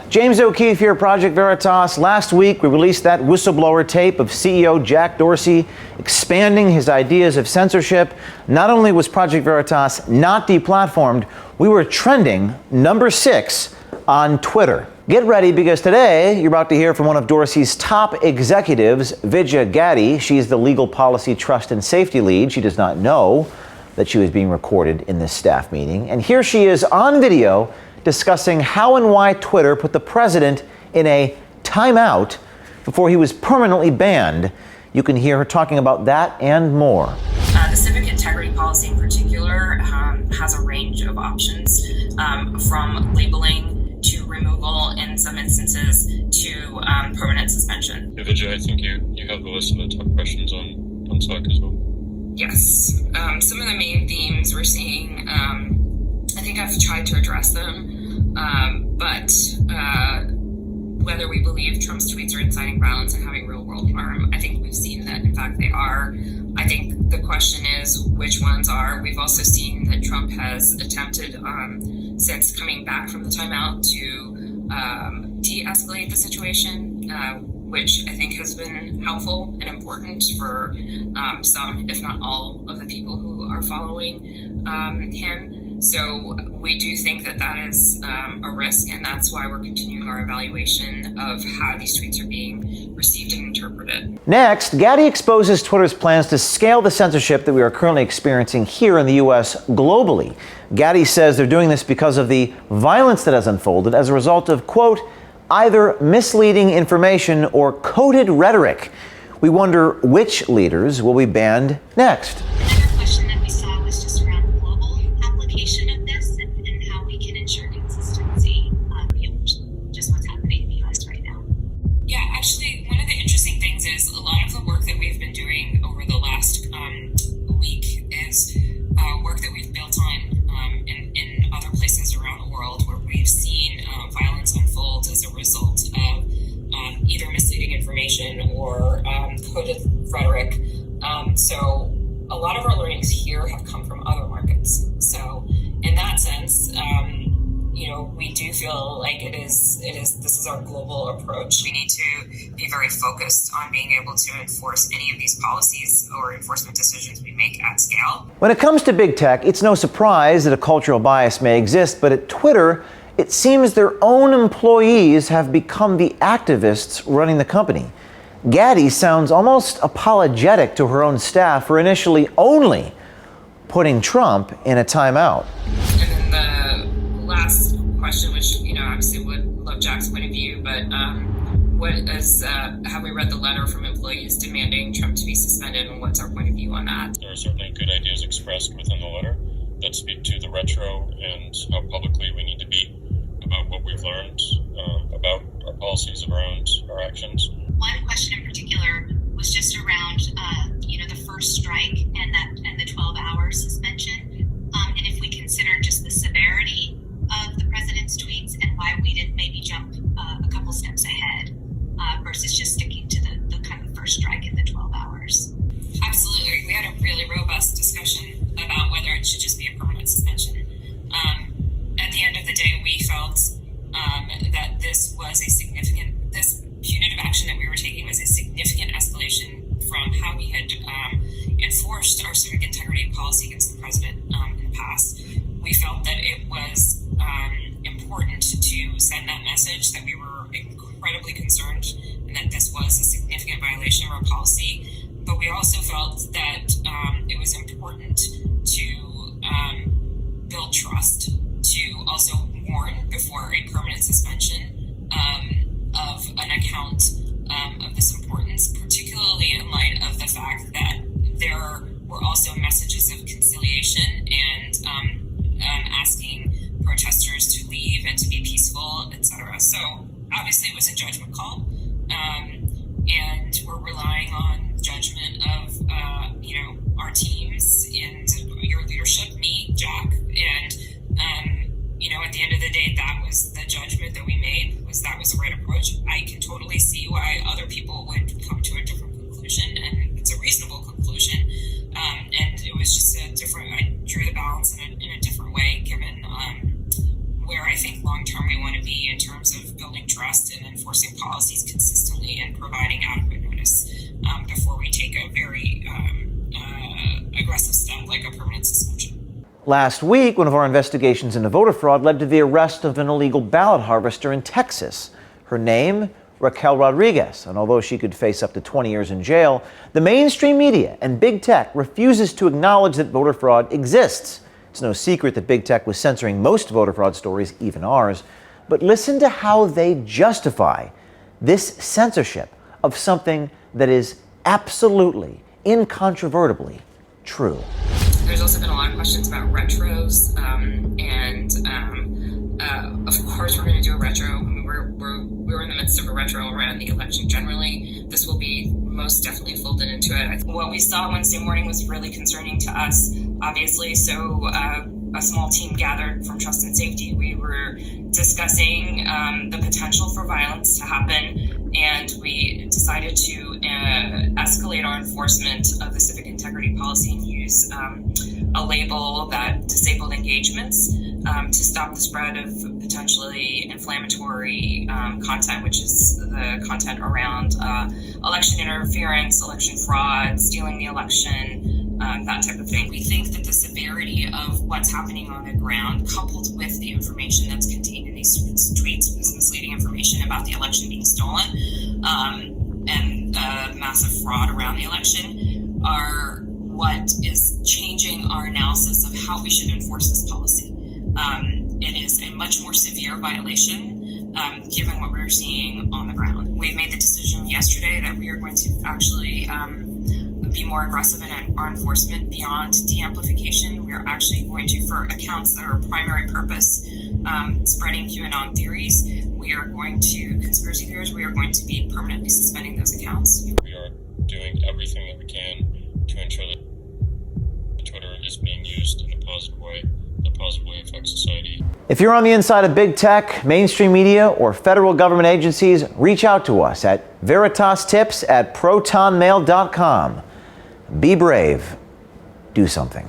James O'Keefe here, Project Veritas. Last week, we released that whistleblower tape of CEO Jack Dorsey expanding his ideas of censorship. Not only was Project Veritas not deplatformed, we were trending number 6 on Twitter. Get ready, because today you're about to hear from one of Dorsey's top executives, Vijaya Gadde. She's the legal policy, trust, and safety lead. She does not know that she was being recorded in this staff meeting. And here she is on video discussing how and why Twitter put the president in a timeout before he was permanently banned. You can hear her talking about that and more. The civic integrity policy in particular has a range of options, from labeling to removal in some instances to permanent suspension. Vijaya, I think you have the list of the top questions on SOC as well. Yes. Some of the main themes we're seeing, I think I've tried to address them, but whether we believe Trump's tweets are inciting violence and having real world harm, I think we've seen that, in fact, they are. I think the question is which ones are. We've also seen that Trump has attempted, since coming back from the timeout, to de-escalate the situation, which I think has been helpful and important for some, if not all, of the people who are following him. So we do think that that is a risk, and that's why we're continuing our evaluation of how these tweets are being received and interpreted. Next, Gadde exposes Twitter's plans to scale the censorship that we are currently experiencing here in the U.S. globally. Gadde says they're doing this because of the violence that has unfolded as a result of, quote, either misleading information or coded rhetoric. We wonder which leaders will be banned next. Another question that we saw was just around the global application of this and how we can ensure consistency beyond just what's happening in the U.S. right now. Yeah, actually, one of the interesting things is a lot of the work that we've been doing over the last week is work that we've built on in other places around the world where we've seen violence unfold as a result of either misleading information or coded rhetoric. So a lot of our learnings here have come from other markets. So in that sense, we do feel like this is our global approach. We need to be very focused on being able to enforce any of these policies or enforcement decisions we make at scale. When it comes to big tech, it's no surprise that a cultural bias may exist, but at Twitter, it seems their own employees have become the activists running the company. Gadde sounds almost apologetic to her own staff for initially only putting Trump in a timeout. And then the last question, which, obviously would love Jack's point of view, but have we read the letter from employees demanding Trump to be suspended, and what's our point of view on that? There are certainly good ideas expressed within the letter that speak to the retro and how publicly we need to be about what we've learned about our policies around our actions. One question in particular was just around, the first strike and the 12-hour suspension, and if we consider just the severity of the president's tweets and why we didn't maybe jump a couple steps ahead versus just sticking to the kind of first strike and the 12 hours. Absolutely. We had a really robust discussion about whether it should just be a permanent suspension. At the end of the day, we felt that this punitive action that we were taking was a significant escalation from how we had enforced our civic integrity policy against the president in the past. We felt that it was important to send that message that we were incredibly concerned and that this was a significant violation of our policy. But we also felt that it was important to build trust, to also warn before a permanent suspension of an account of this importance, particularly in light of the fact that there were also messages of conciliation and asking protesters to leave and to be peaceful, etc. So obviously it was a judgment call, and we're relying on judgment of our teams and your leadership, me, Jack, and at the end of the day, that was the judgment that we made, that was the right approach. I can totally see why other people would come to a different conclusion, and it's a reasonable conclusion. And it was just I drew the balance in a different way, given where I think long term we want to be in terms of building Last week, one of our investigations into voter fraud led to the arrest of an illegal ballot harvester in Texas. Her name, Raquel Rodriguez, and although she could face up to 20 years in jail, the mainstream media and big tech refuses to acknowledge that voter fraud exists. It's no secret that big tech was censoring most voter fraud stories, even ours. But listen to how they justify this censorship of something that is absolutely, incontrovertibly true. There's also been a lot of questions about retros, of course we're going to do a retro. I mean, we're in the midst of a retro around the election generally. This will be most definitely folded into it. What we saw Wednesday morning was really concerning to us, obviously. So a small team gathered from Trust and Safety. We were discussing the potential for violence to happen, and we decided to escalate our enforcement of the civic integrity policy and use a label that disabled engagements to stop the spread of potentially inflammatory content, which is the content around election interference, election fraud, stealing the election, that type of thing. We think that the severity of what's happening on the ground, coupled with the information that's contained in these tweets, this misleading information about the election being stolen, and massive fraud around the election, are what is changing our analysis of how we should enforce this policy. It is a much more severe violation, given what we're seeing on the ground. We made the decision yesterday that we are going to actually be more aggressive in our enforcement beyond de-amplification. We are actually going to, for accounts that are primary purpose, spreading QAnon theories, we are going to, conspiracy theories, we are going to be permanently suspending those accounts. We are doing everything that we can to ensure that Twitter is being used in a positive way, that positively affects society. If you're on the inside of big tech, mainstream media, or federal government agencies, reach out to us at veritastips@protonmail.com. Be brave. Do something.